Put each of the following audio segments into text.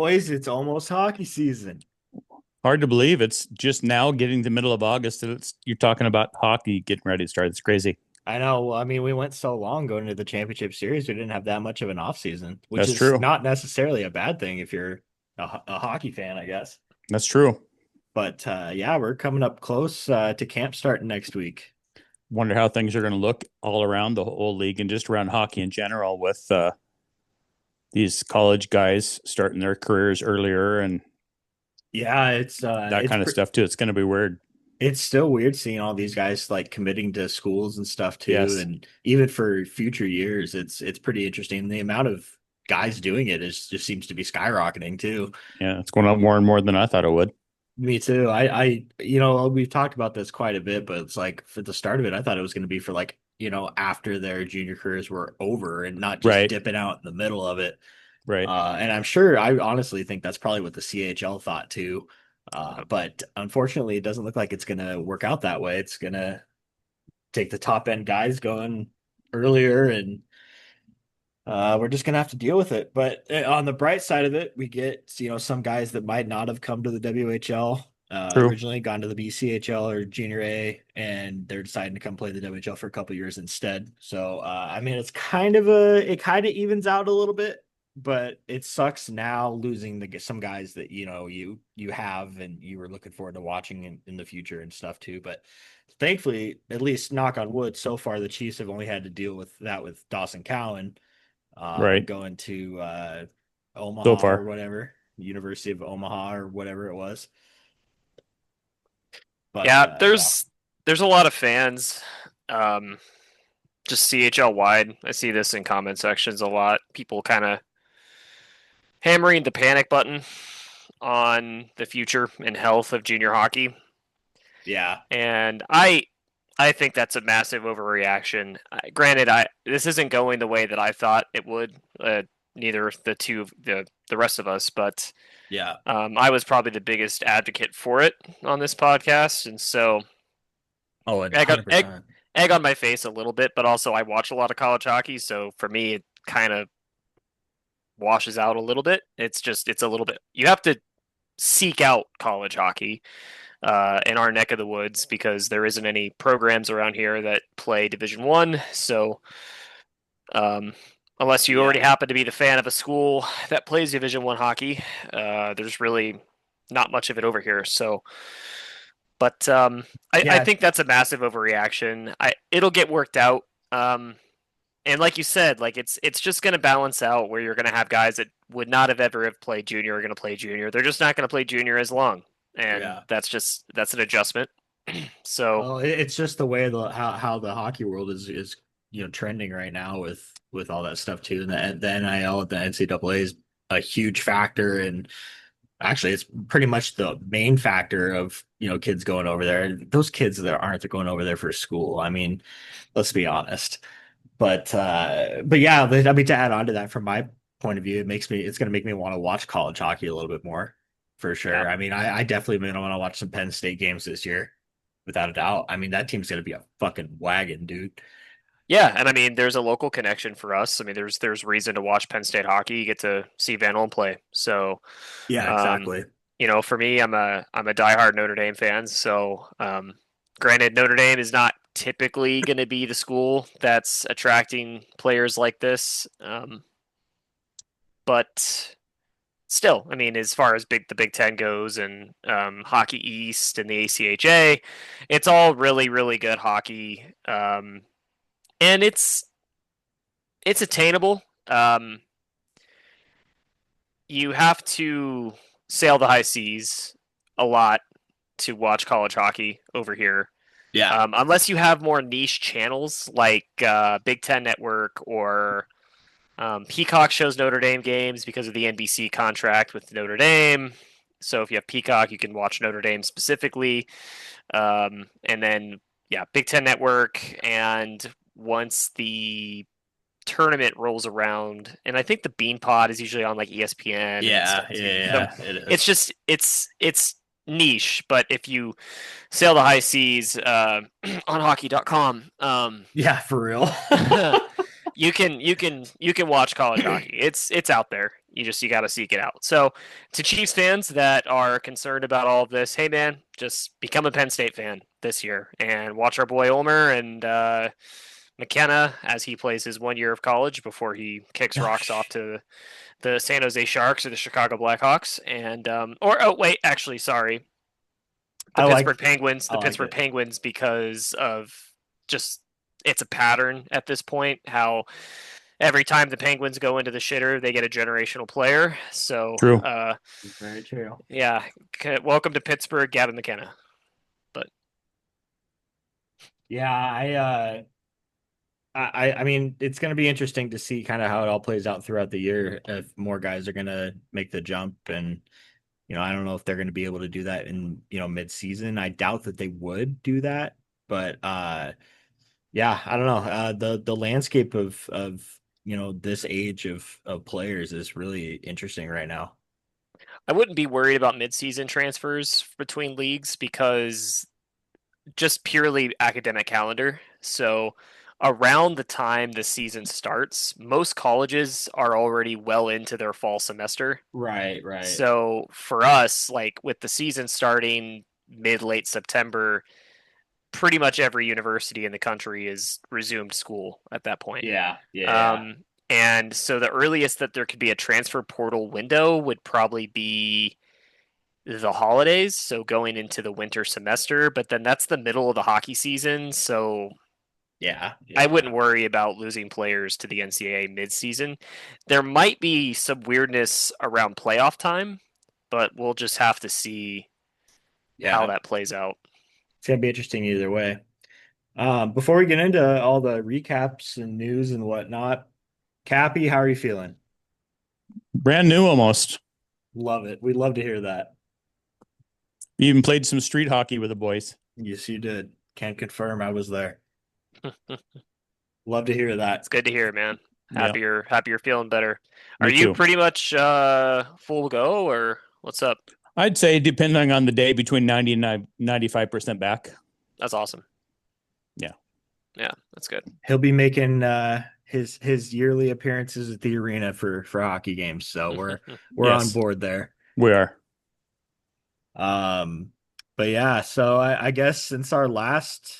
boys, it's almost hockey season. Hard to believe it's just now getting the middle of August and you're talking about hockey getting ready to start. It's crazy. I know. I mean, we went so long going into the championship series, we didn't have that much of an off season, which That's is true. not necessarily a bad thing if you're a hockey fan, I guess. That's true. But yeah, we're coming up close to camp starting next week. Wonder how things are going to look all around the whole league and just around hockey in general with these college guys starting their careers earlier and Yeah, that kind of stuff too. It's going to be weird. it's still weird seeing all these guys like committing to schools and stuff too, Yes. and even for future years, it's pretty interesting. The amount of guys doing it is just seems to be skyrocketing too. Yeah, it's going up more and more than I thought it would. Me too. We've talked about this quite a bit, but it's like for the start of it, I thought it was going to be for like, after their junior careers were over and not just Right. dipping out in the middle of it. Right. And I'm sure, I honestly think that's probably what the CHL thought too. But unfortunately, it doesn't look like it's going to work out that way. It's going to take the top end guys going earlier, and we're just gonna have to deal with it. But on the bright side of it, we get some guys that might not have come to the WHL True. originally, gone to the BCHL or Junior A, and they're deciding to come play the WHL for a couple years instead. So I mean, it kind of evens out a little bit, but it sucks now losing some guys that you have and you were looking forward to watching in the future and stuff too. But thankfully, at least knock on wood, so far the Chiefs have only had to deal with that with Dawson Cowan Right. going to So Omaha or far. whatever, University of Omaha or whatever it was. But Yeah, yeah, there's a lot of fans, um, just CHL wide. I see this in comment sections a lot. People kind of hammering the panic button on the future and health of junior hockey, yeah, and I think that's a massive overreaction. Granted, I this isn't going the way that I thought it would. Neither the rest of us, but yeah. I was probably the biggest advocate for it on this podcast, and so Oh, and egg on egg 100%. egg on my face a little bit, but also I watch a lot of college hockey, so for me it kind of washes out a little bit. It's a little bit you have to seek out college hockey in our neck of the woods because there isn't any programs around here that play Division 1. So um, unless you already Yeah, happen to be the fan of a school that plays Division 1 hockey, there's really not much of it over here. So but I yeah, think that's a massive overreaction. It'll get worked out. And like you said, like it's just going to balance out where you're going to have guys that would not have ever have played junior are going to play junior. They're just not going to play junior as long, and yeah. that's an adjustment. So Well, it's just the way how the hockey world is trending right now with all that stuff too, and the NIL at the NCAA is a huge factor, and actually, it's pretty much the main factor of kids going over there. Those kids that aren't going over there for school. I mean, let's be honest. But yeah, I mean, to add on to that, from my point of view, it's going to make me want to watch college hockey a little bit more, for yeah, sure. I mean, I definitely want to watch some Penn State games this year, without a doubt. I mean, that team's going to be a fucking wagon, dude. yeah, and I mean, there's a local connection for us. I mean, there's reason to watch Penn State hockey. You get to see Van Olm play. So, Yeah, um, exactly. for me, I'm a diehard Notre Dame fan. So, granted, Notre Dame is not typically going to be the school that's attracting players like this, but still, I mean, as far as the Big Ten goes and Hockey East and the ACHA, it's all really really good hockey, and it's attainable. You have to sail the high seas a lot to watch college hockey over here. Yeah. Unless you have more niche channels like Big Ten Network or Peacock shows Notre Dame games because of the NBC contract with Notre Dame. So if you have Peacock, you can watch Notre Dame specifically. And then, yeah, Big Ten Network. And once the tournament rolls around, and I think the Bean Pod is usually on like ESPN and Yeah, stuff yeah, too. So yeah, it it's is. just it's niche, but if you sail the high seas on hockey.com, Yeah, for real. you can watch college hockey. It's out there. You got to seek it out. So, to Chiefs fans that are concerned about all of this, hey man, just become a Penn State fan this year and watch our boy Ulmer and McKenna as he plays his 1 year of college before he kicks rocks off to the San Jose Sharks or the Chicago Blackhawks. And actually, sorry, the I Pittsburgh like Penguins. I The like Pittsburgh it. Penguins because of just it's a pattern at this point. How every time the Penguins go into the shitter, they get a generational player. So, True. Very true. yeah, welcome to Pittsburgh, Gavin McKenna. But Yeah, I mean, it's going to be interesting to see kind of how it all plays out throughout the year if more guys are going to make the jump. And, I don't know if they're going to be able to do that in, mid-season. I doubt that they would do that. But yeah, I don't know. The landscape of this age of players is really interesting right now. I wouldn't be worried about midseason transfers between leagues because just purely academic calendar. So around the time the season starts, most colleges are already well into their fall semester. Right, right. So for us, like with the season starting mid late September, pretty much every university in the country is resumed school at that point. Yeah, yeah. And so the earliest that there could be a transfer portal window would probably be the holidays, so going into the winter semester, but then that's the middle of the hockey season, so Yeah, I yeah. wouldn't worry about losing players to the NCAA mid-season. There might be some weirdness around playoff time, but we'll just have to see how Yeah. that plays out. It's gonna be interesting either way. Before we get into all the recaps and news and whatnot, Cappy, how are you feeling? Brand new almost. Love it. We'd love to hear that. You even played some street hockey with the boys. Yes, you did. Can confirm I was there. Love to hear that. It's good to hear, man. Yeah, Happy you're feeling better. Are me you too. pretty much full go or what's up? I'd say depending on the day, between 90 and 95% back. That's awesome. Yeah. Yeah, that's good. He'll be making his yearly appearances at the arena for hockey games, so we're on Yes, board there. we are. But yeah, so I guess since our last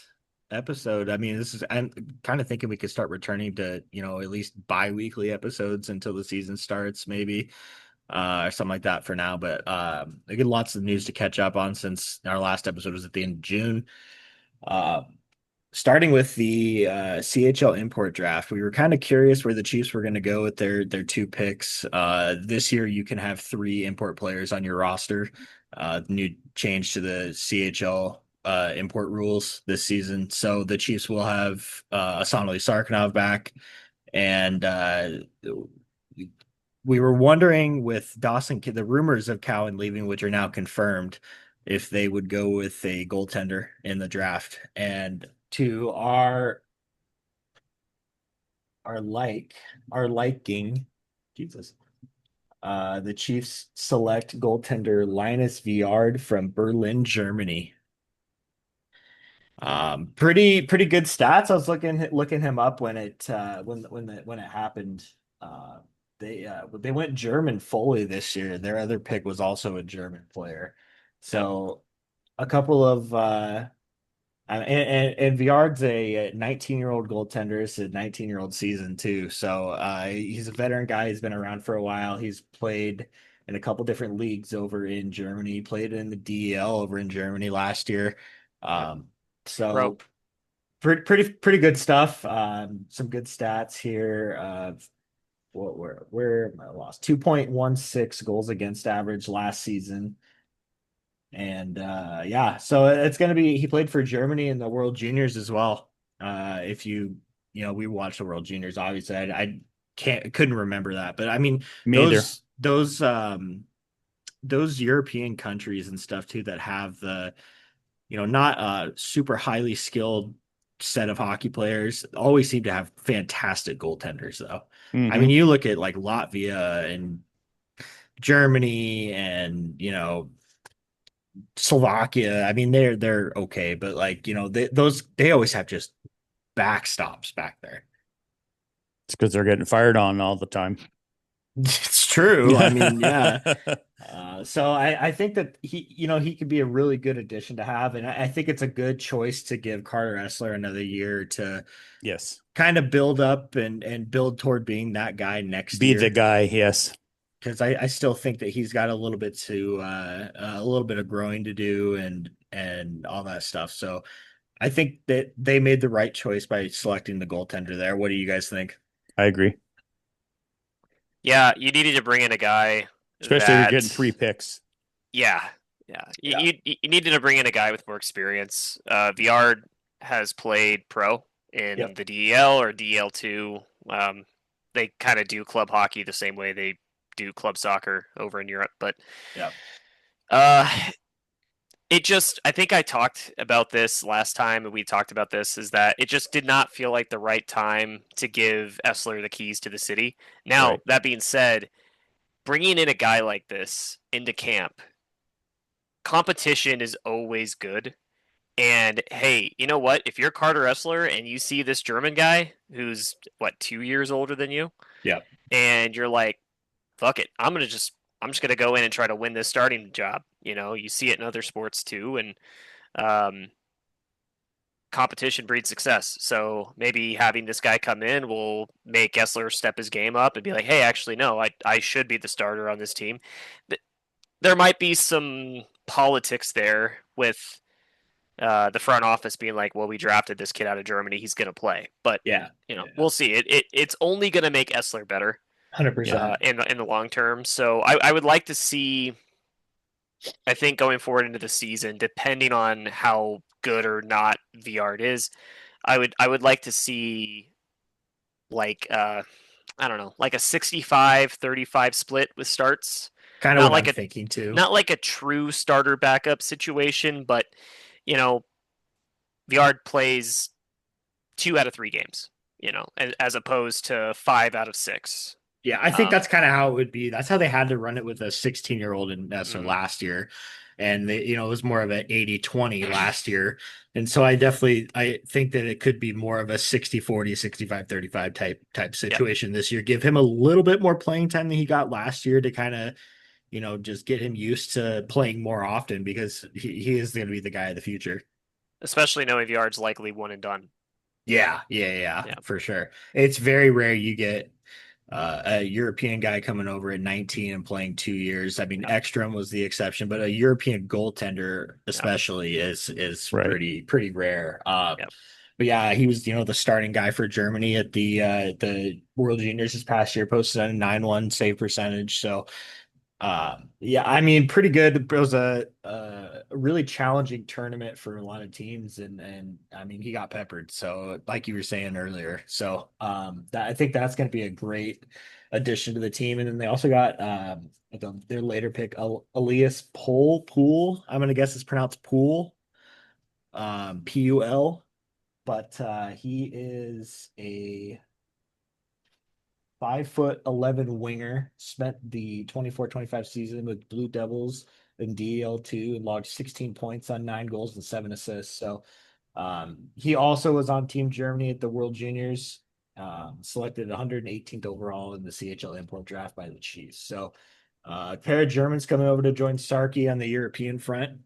episode, I mean, I'm kind of thinking we could start returning to, at least bi-weekly episodes until the season starts, maybe, or something like that for now. But I get lots of news to catch up on since our last episode was at the end of June. Uh, Starting with the CHL import draft, we were kind of curious where the Chiefs were going to go with their two picks. This year, you can have 3 import players on your roster. New change to the CHL import rules this season. So the Chiefs will have Asanali Sarkinov back. And we were wondering with Dawson, the rumors of Cowan leaving, which are now confirmed, if they would go with a goaltender in the draft. And to our liking, Jesus. The Chiefs select goaltender Linus Viard from Berlin, Germany. Pretty good stats. I was looking him up when it happened. They went German fully this year. Their other pick was also a German player. So a couple of and Viard's a 19-year-old goaltender. It's a 19-year-old season too. So he's a veteran guy. He's been around for a while. He's played in a couple different leagues over in Germany. He played in the DEL over in Germany last year. So Pro. pretty good stuff. Some good stats here. Where am I lost? 2.16 goals against average last season. And yeah, so it's going to be, he played for Germany in the World Juniors as well. If we watched the World Juniors, obviously I couldn't remember that, but I mean, Me either. those European countries and stuff too that have the, not a super highly skilled set of hockey players always seem to have fantastic goaltenders though. I mean, Mm-hmm. you look at like Latvia and Germany and, Slovakia. I mean, they're okay, but like, they always have just backstops back there. It's because they're getting fired on all the time. It's true. I mean, yeah. So I think that he could be a really good addition to have, and I think it's a good choice to give Carter Essler another year to Yes. kind of build up and build toward being that guy next Be the year. guy. Yes. Because I still think that he's got a little bit of growing to do and all that stuff. So I think that they made the right choice by selecting the goaltender there. What do you guys think? I agree. Yeah, you needed to bring in a guy Especially they're getting that 3 picks. yeah, yeah. Yeah. You needed to bring in a guy with more experience. Viard has played pro in Yep. the DEL or DEL2. They kind of do club hockey the same way they do club soccer over in Europe, but Yep. uh, I think I talked about this last time, and we talked about this, is that it just did not feel like the right time to give Essler the keys to the city. Now, Right. that being said, bringing in a guy like this into camp, competition is always good. And hey, you know what? If you're Carter Essler and you see this German guy who's what 2 years older than you, Yep. and you're like, "Fuck it, I'm just gonna go in and try to win this starting job." You see it in other sports too, and um, competition breeds success. So maybe having this guy come in will make Essler step his game up and be like, "Hey, actually, no, I should be the starter on this team." There might be some politics there with the front office being like, "Well, we drafted this kid out of Germany; he's going to play." But Yeah. we'll see. It's only going to make Essler better 100%. in the long term. So I would like to see. I think going forward into the season, depending on how good or not Viard is, I would like to see like I don't know, like a 65-35 split with starts. Kind of Not what like I'm a thinking too. not like a true starter backup situation, but you know, Viard plays 2 out of 3 games, as opposed to 5 out of 6. Yeah, I think Um, that's kind of how it would be. That's how they had to run it with a 16-year-old in Nesser mhm. last year. And it was more of an 80-20 last year. And so I think that it could be more of a 60-40, 65-35 type Yeah, situation this year. Give him a little bit more playing time than he got last year to kind of, just get him used to playing more often because he is going to be the guy of the future. especially knowing Viard's likely one and done. Yeah, Yeah, for sure. It's very rare you get a European guy coming over at 19 and playing 2 years. I mean, yeah, Ekstrom was the exception, but a European goaltender yeah, especially is Right. pretty rare. yeah. But yeah, he was the starting guy for Germany at the World Juniors this past year, posted on a 9-1 save percentage. So yeah, I mean, pretty good. It was a really challenging tournament for a lot of teams, and I mean, he got peppered. So, like you were saying earlier, so I think that's going to be a great addition to the team. And then they also got their later pick, Elias Pool. I'm going to guess it's pronounced Pool, Pul, but he is a 5'11" winger, spent the 24-25 season with Blue Devils in DL2 and logged 16 points on 9 goals and 7 assists. So he also was on Team Germany at the World Juniors, selected 118th overall in the CHL import draft by the Chiefs. So a pair of Germans coming over to join Starkey on the European front.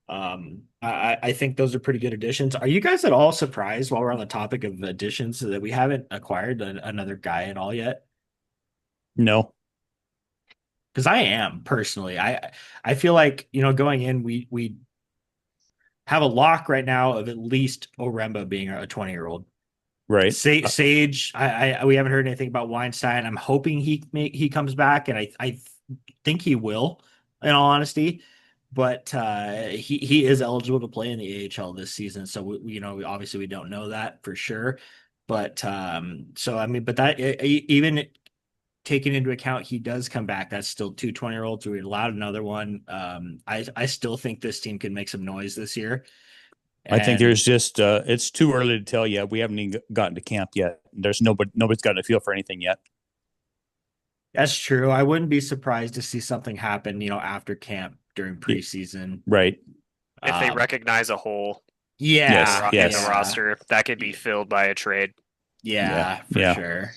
I think those are pretty good additions. Are you guys at all surprised while we're on the topic of additions that we haven't acquired another guy at all yet? No. Because I am personally. I feel like going in we have a lock right now of at least Oremba being a 20-year-old. Right. Sage, we haven't heard anything about Weinstein. I'm hoping he comes back, and I think he will, in all honesty. But he is eligible to play in the AHL this season, so obviously we don't know that for sure. But so I mean, but that even taking into account he does come back, that's still 2 20-year-olds. We allowed another one. I still think this team can make some noise this year. I think there's And just it's too early to tell yet. We haven't even gotten to camp yet. There's nobody's gotten a feel for anything yet. that's true. I wouldn't be surprised to see something happen, after camp during preseason. Right. If they Um, recognize a hole Yes. yeah, in the Yes. yeah, roster, that could be filled by a trade. Yeah. yeah, for Yeah. sure.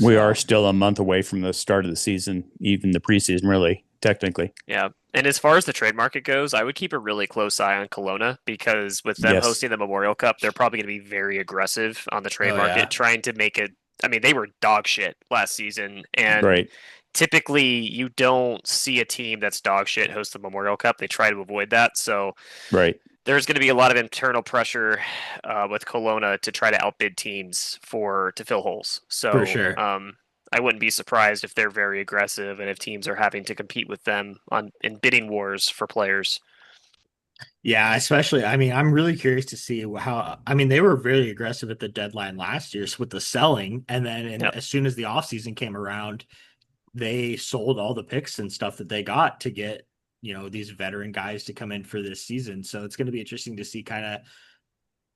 We So, are still a month away from the start of the season, even the preseason, really, technically. Yeah. And as far as the trade market goes, I would keep a really close eye on Kelowna because with them Yes. hosting the Memorial Cup, they're probably going to be very aggressive on the trade oh market, yeah, trying to make it. I mean, they were dog shit last season, and Right. typically you don't see a team that's dog shit host the Memorial Cup. They try to avoid that. So Right. there's going to be a lot of internal pressure with Kelowna to try to outbid teams to fill holes. for So sure. I wouldn't be surprised if they're very aggressive and if teams are having to compete with them in bidding wars for players. Yeah, especially, I mean, I'm really curious to see how, I mean, they were very aggressive at the deadline last year with the selling. And then Yep. as soon as the offseason came around, they sold all the picks and stuff that they got to get, these veteran guys to come in for this season. So it's going to be interesting to see kind of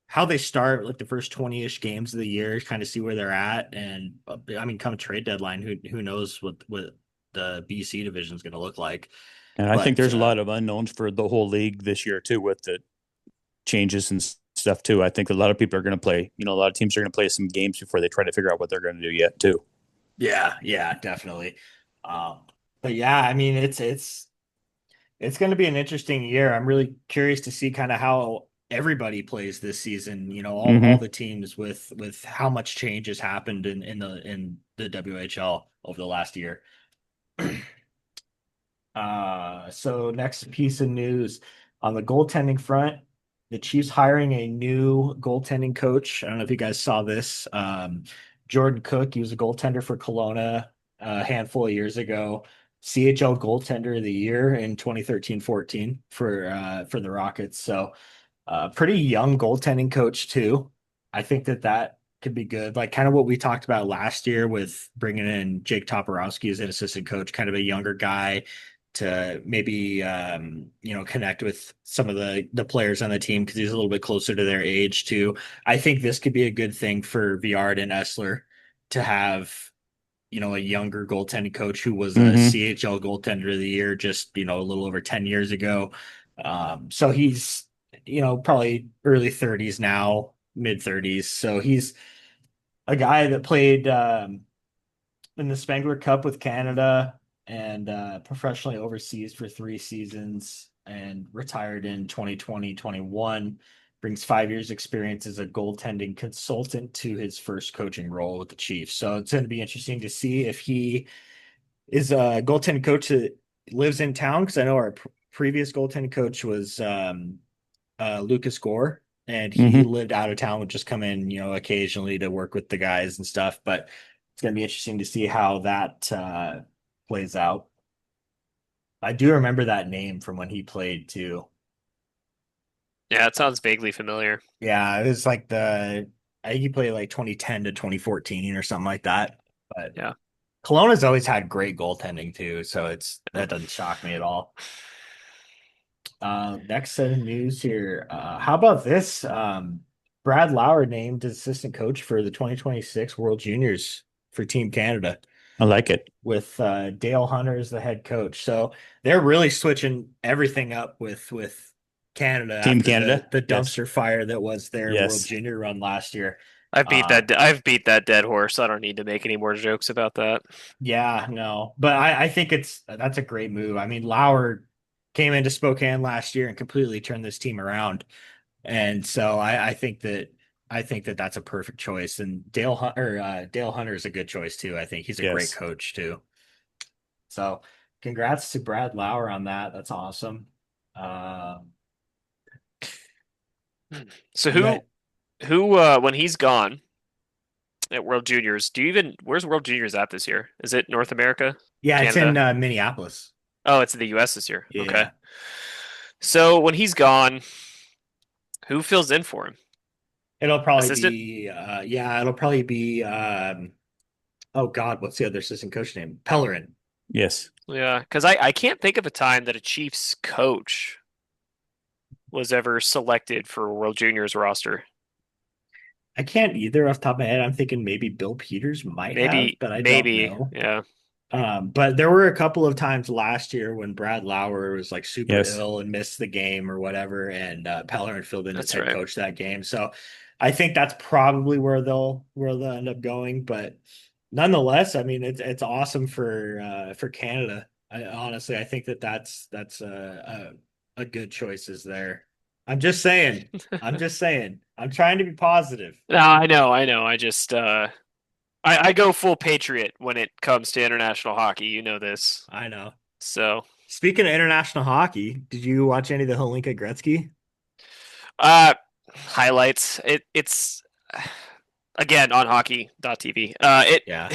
how they start, like the first 20-ish games of the year, kind of see where they're at. And I mean, come trade deadline, who knows what the BC division is going to look like. And I think But there's a lot of unknowns for the whole league this year, too, with the changes and stuff, too. I think a lot of people are going to play, a lot of teams are going to play some games before they try to figure out what they're going to do yet, too. yeah, definitely. Um, but yeah, I mean, it's going to be an interesting year. I'm really curious to see kind of how everybody plays this season. All Mm-hmm. the teams with how much change has happened in the WHL over the last year. So next piece of news on the goaltending front, the Chiefs hiring a new goaltending coach. I don't know if you guys saw this. Jordan Cook, he was a goaltender for Kelowna a handful of years ago. CHL goaltender of the year in 2013-14 for the Rockets. So pretty young goaltending coach too. I think that could be good. Like kind of what we talked about last year with bringing in Jake Toporowski as an assistant coach, kind of a younger guy to maybe connect with some of the players on the team because he's a little bit closer to their age too. I think this could be a good thing for Viard and Essler to have a younger goaltending coach who was a Mm-hmm. CHL goaltender of the year just a little over 10 years ago. So he's probably early 30s now, mid 30s. So he's a guy that played in the Spengler Cup with Canada and professionally overseas for 3 seasons and retired in 2020-21. Brings 5 years experience as a goaltending consultant to his first coaching role with the Chiefs. So it's going to be interesting to see if he is a goaltending coach that lives in town because I know our previous goaltending coach was Lucas Gore, and he Mm-hmm. lived out of town, would just come in, occasionally to work with the guys and stuff. But it's going to be interesting to see how that plays out. I do remember that name from when he played too. Yeah, it sounds vaguely familiar. Yeah, it was like I think he played like 2010 to 2014 or something like that. But Yeah. Kelowna's always had great goaltending too, so that doesn't shock me at all. Next set of news here. How about this? Brad Lauer named assistant coach for the 2026 World Juniors for Team Canada I like it. with Dale Hunter as the head coach. So they're really switching everything up with Canada Team after Canada. the Yes. dumpster fire that was their World Yes. Junior run last year. I've beat that dead horse. I don't need to make any more jokes about that. Yeah, no, but I think that's a great move. I mean, Lauer came into Spokane last year and completely turned this team around. And so I think that that's a perfect choice. And Dale Hunter is a good choice too. I think he's a great Yes. coach too. So congrats to Brad Lauer on that. That's awesome. Um, So you got who when he's gone at World Juniors, where's World Juniors at this year? Is it North America? yeah, it's in Canada? Minneapolis. Oh, it's in the US this year. Okay. Yeah. So when he's gone, who fills in for him? It'll probably Assistant? be it'll probably be oh God, what's the other assistant coach name? Pellerin. Yes. Yeah, because I can't think of a time that a Chiefs coach was ever selected for World Juniors roster. I can't either off the top of my head. I'm thinking maybe Bill Peters might have, but I don't Maybe, know. yeah, But there were a couple of times last year when Brad Lauer was like super Yes. ill and missed the game or whatever, and Pellerin filled in as that's head right. coach that game. So I think that's probably where they'll end up going. But nonetheless, I mean, it's awesome for Canada. Honestly, I think that's a good choices there. I'm just saying. I'm just saying. I'm trying to be positive. No, I know, I know. I just I go full patriot when it comes to international hockey. You know this. I know. So Speaking of international hockey, did you watch any of the Holinka Gretzky? uh highlights. It's again on hockey.tv. Yeah.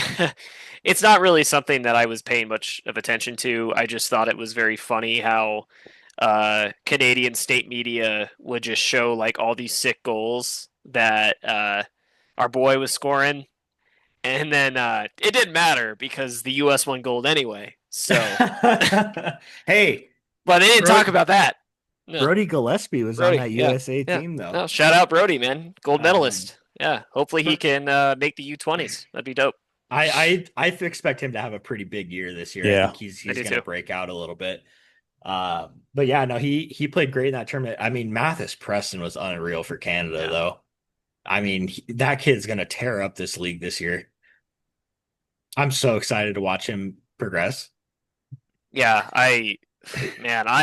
It's not really something that I was paying much of attention to. I just thought it was very funny how Canadian state media would just show like all these sick goals that our boy was scoring, and then it didn't matter because the U.S. won gold anyway. So, Hey, but they didn't talk Bro- about that. No, Brody Gillespie was on Brody, that yeah, USA yeah. team though. No, shout out Brody, man, gold Um, medalist. Yeah, hopefully he but can make the U20s. That'd be dope. I expect him to have a pretty big year this year. I Yeah. think he's I he's do going to too. break out a little bit. But yeah, no, he played great in that tournament. I mean, Mathis Preston was unreal for Canada, Yeah, though. I mean, that kid's gonna tear up this league this year. I'm so excited to watch him progress. yeah. I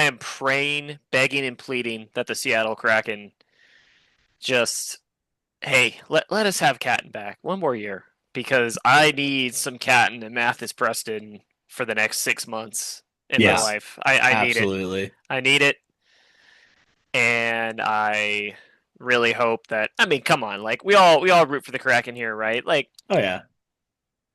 am praying, begging, and pleading that the Seattle Kraken just hey, let us have Catton back one more year because I need some Catton and Mathis Preston for the next 6 months in my Yes, life. I need it. absolutely. I need it, and I really hope that. I mean, come on, like we all root for the Kraken here, right? Like Oh yeah.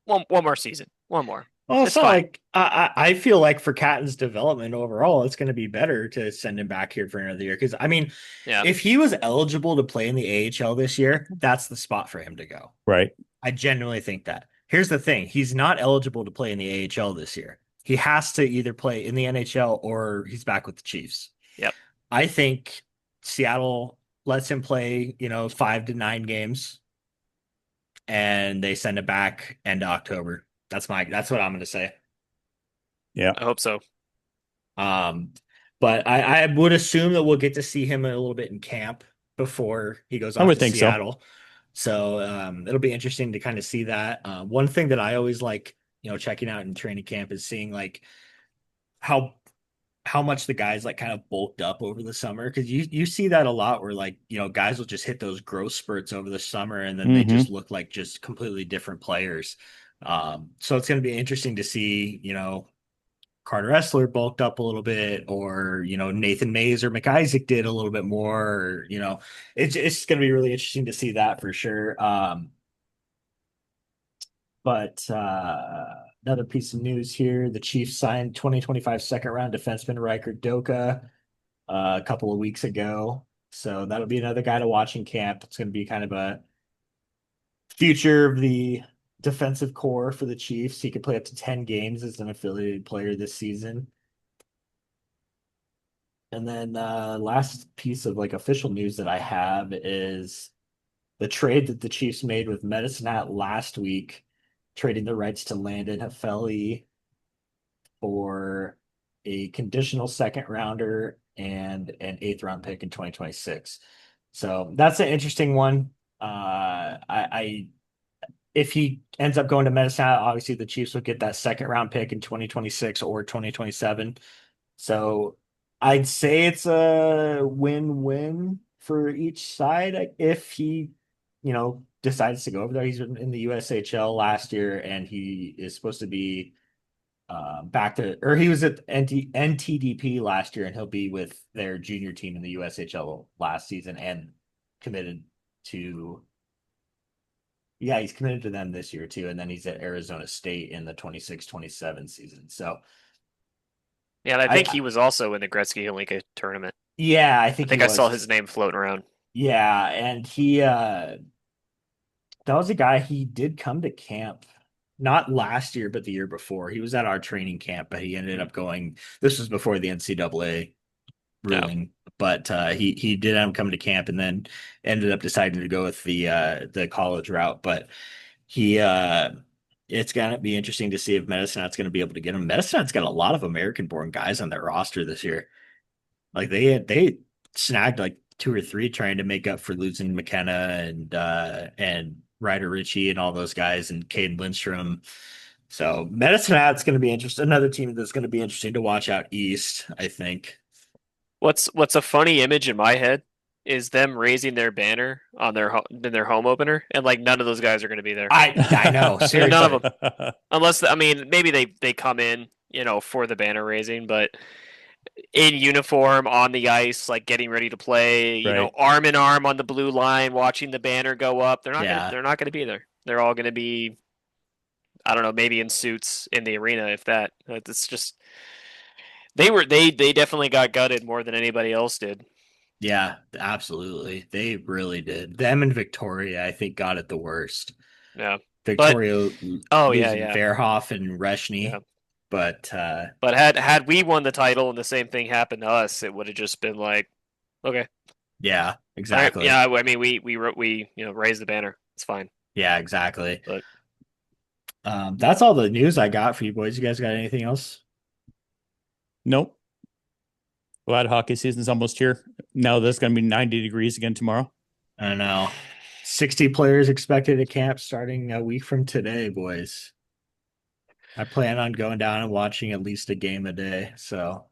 one more season, one more. Well, it's It's not fine. like I feel like for Catton's development overall, it's going to be better to send him back here for another year. Because I mean, Yeah, if he was eligible to play in the AHL this year, that's the spot for him to go. Right. I genuinely think that. Here's the thing: he's not eligible to play in the AHL this year. He has to either play in the NHL or he's back with the Chiefs. yep. I think Seattle lets him play, 5 to 9 games, and they send it back end of October. That's what I'm going to say. Yeah. I hope so. Um, but I would assume that we'll get to see him a little bit in camp before he goes I off would to think so. Seattle. So it'll be interesting to kind of see that. One thing that I always like, checking out in training camp is seeing like how how much the guys like kind of bulked up over the summer because you see that a lot where like guys will just hit those growth spurts over the summer and then they Hmm. just look like just completely different players. So it's going to be interesting to see Carter Essler bulked up a little bit, or Nathan Mays or McIsaac did a little bit more. Or, it's going to be really interesting to see that for sure. But another piece of news here: the Chiefs signed 2025 second round defenseman Riker Doka a couple of weeks ago. So that'll be another guy to watch in camp. It's going to be kind of a future of the defensive core for the Chiefs. He could play up to 10 games as an affiliated player this season. And then last piece of like official news that I have is the trade that the Chiefs made with Medicine Hat last week, trading the rights to Landon Hafeli for a conditional second rounder and an eighth round pick in 2026. So that's an interesting one. I if he ends up going to Medicine Hat, obviously the Chiefs would get that second round pick in 2026 or 2027. So I'd say it's a win-win for each side if he, decides to go over there. He's been in the USHL last year and he is supposed to be back to, or he was at NTDP last year and he'll be with their junior team in the USHL last season and committed to, yeah, he's committed to them this year too. And then he's at Arizona State in the 26-27 season. So Yeah, and I think I, he was also in the Gretzky Holinka tournament. yeah, I I think he think I saw was. his name floating around. Yeah, and that was a guy he did come to camp not last year, but the year before. He was at our training camp, but he ended up going. This was before the NCAA Yeah. ruling, but he did end up coming to camp and then ended up deciding to go with the college route. But he it's gonna be interesting to see if Medicine Hat's gonna be able to get him. Medicine Hat's got a lot of American born guys on their roster this year. Like they snagged like two or three trying to make up for losing McKenna and Ryder Ritchie and all those guys and Caden Lindstrom. So Medicine Hat's going to be interesting. Another team that's going to be interesting to watch out east, I think. What's a funny image in my head is them raising their banner on in their home opener, and like none of those guys are going to be there. I know, seriously. None of them, unless I mean maybe they come in for the banner raising, but in uniform on the ice, like getting ready to play, Right. arm in arm on the blue line, watching the banner go up. They're not gonna be there. They're all gonna be, I don't know, maybe in suits in the arena, if that. It's just they definitely got gutted more than anybody else did. Yeah, absolutely. They really did. Them and Victoria, I think, got it the worst. Yeah. Victoria losing losing Verhoff and Reshny. Yeah. But had we won the title and the same thing happened to us, it would have just been like, okay. Yeah, exactly. Right, yeah, I mean we raised the banner. It's fine. Yeah, exactly. But that's all the news I got for you boys. You guys got anything else? Nope. Glad hockey season's almost here. Now there's going to be 90 degrees again tomorrow. I know. 60 players expected at camp starting a week from today, boys. I plan on going down and watching at least a game a day. So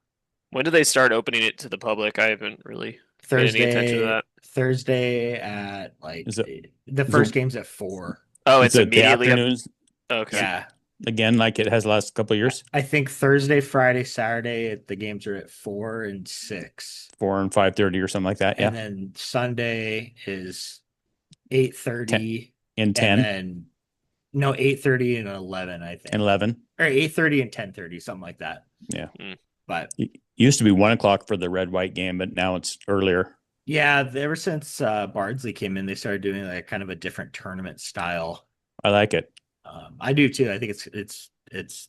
when do they start opening it to the public? I haven't really paid any attention to that. Thursday at the first game's at 4. Oh, it's immediately afternoons. Okay. Yeah. Again, like it has the last couple of years. I think Thursday, Friday, Saturday, the games are at 4 and 6. 4 and 5:30 or something like that. Yeah. And then Sunday is 8:30 and 10. And then 8:30 and 11, I think. And 11. Or 8:30 and 10:30, something like that. Yeah. But it used to be 1 o'clock for the red-white game, but now it's earlier. Yeah, ever since Bardsley came in, they started doing like kind of a different tournament style. I like it. I do too. I think it's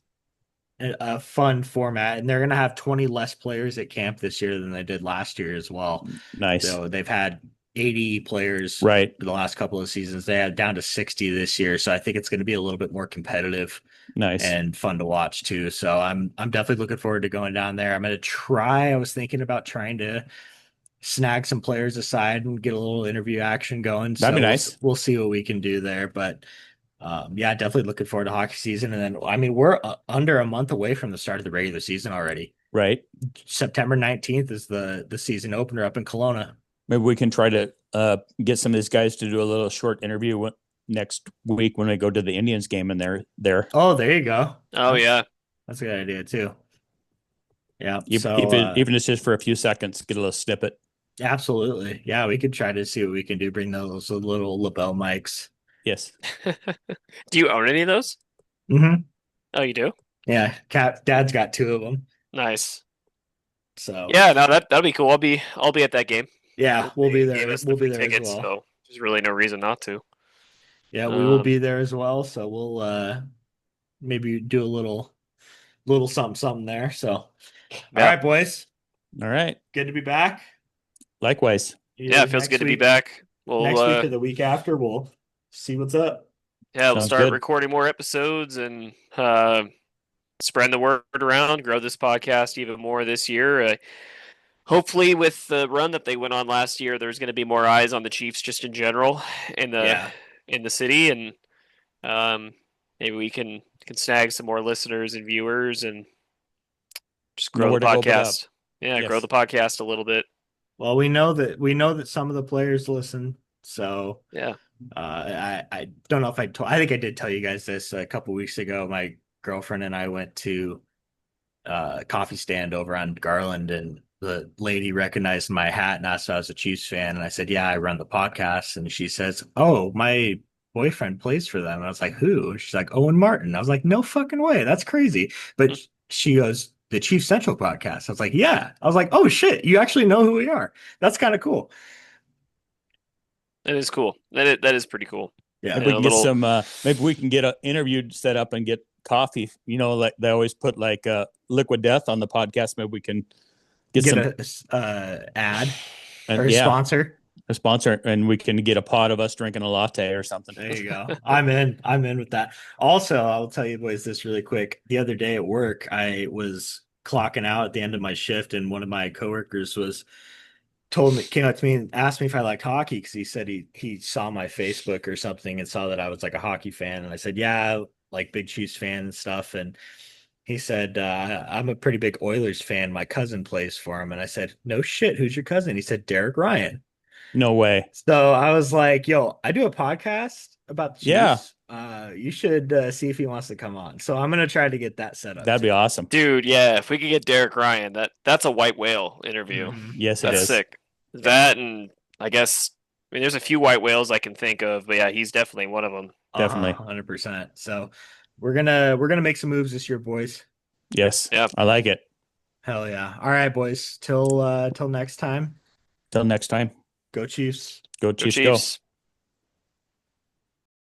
a fun format, and they're going to have 20 less players at camp this year than they did last year as well. Nice. So they've had 80 players right the last couple of seasons. They had down to 60 this year, so I think it's going to be a little bit more competitive. Nice and fun to watch too. So I'm definitely looking forward to going down there. I'm going to try. I was thinking about trying to snag some players aside and get a little interview action going. That'd be nice. We'll see what we can do there, but. Yeah, definitely looking forward to hockey season. And then, I mean, we're under a month away from the start of the regular season already. Right. September 19th is the season opener up in Kelowna. Maybe we can try to get some of these guys to do a little short interview next week when we go to the Indians game and they're there. Oh, there you go. Oh, yeah. That's a good idea, too. Yeah. Even if it's just for a few seconds, get a little snippet. Absolutely. Yeah, we could try to see what we can do. Bring those little lapel mics. Yes. Do you own any of those? Mm-hmm. Oh, you do? Yeah. Dad's got 2 of them. Nice. So yeah, no, that'll be cool. I'll be at that game. Yeah, we'll be there. We'll be there tickets, as well. So there's really no reason not to. Yeah, we will be there as well. So we'll maybe do a little something there. So all right, boys. All right. Good to be back. Likewise. Yeah, it feels good to be back. Next week or the week after, we'll see what's up. Yeah, we'll start recording more episodes and spreading the word around, grow this podcast even more this year. Hopefully, with the run that they went on last year, there's going to be more eyes on the Chiefs just in general in the city, and maybe we can snag some more listeners and viewers and just grow the podcast. Yeah, yes. Grow the podcast a little bit. Well, we know that some of the players listen, so yeah. I don't know if I think I did tell you guys this a couple weeks ago. My girlfriend and I went to a coffee stand over on Garland, and the lady recognized my hat and asked if I was a Chiefs fan. And I said, yeah, I run the podcast. And she says, oh, my boyfriend plays for them. And I was like, who? And she's like, Owen Martin. I was like, no fucking way. That's crazy. But she goes, the Chiefs Central podcast. I was like, yeah. I was like, oh shit, you actually know who we are. That's kind of cool. That is cool. That is pretty cool. Yeah. Maybe we can get some, maybe we can get an interview set up and get coffee. You know, like they always put like Liquid Death on the podcast. Maybe we can get some ad or a sponsor. A sponsor, and we can get a pod of us drinking a latte or something. There you go. I'm in with that. Also, I'll tell you boys this really quick. The other day at work, I was clocking out at the end of my shift, and one of my coworkers was came up to me and asked me if I liked hockey because he said he saw my Facebook or something and saw that I was like a hockey fan. And I said, yeah, like big Chiefs fan and stuff. And he said, I'm a pretty big Oilers fan. My cousin plays for him. And I said, no shit. Who's your cousin? He said, Derek Ryan. No way. So I was like, yo, I do a podcast about the Yeah. Chiefs. You should see if he wants to come on. So I'm going to try to get that set up. That'd be too. awesome. Dude, yeah, if we could get Derek Ryan, that's a white whale interview. Mhm. Yes, it That's is. sick. That and I guess I mean there's a few white whales I can think of, but yeah, he's definitely one of them. Definitely. 100%. So we're gonna make some moves this year, boys. Yes. Yeah. I like it. Hell yeah. All right, boys. Till next time. Till next time. Go Chiefs. Go Go Chiefs, go. Chiefs.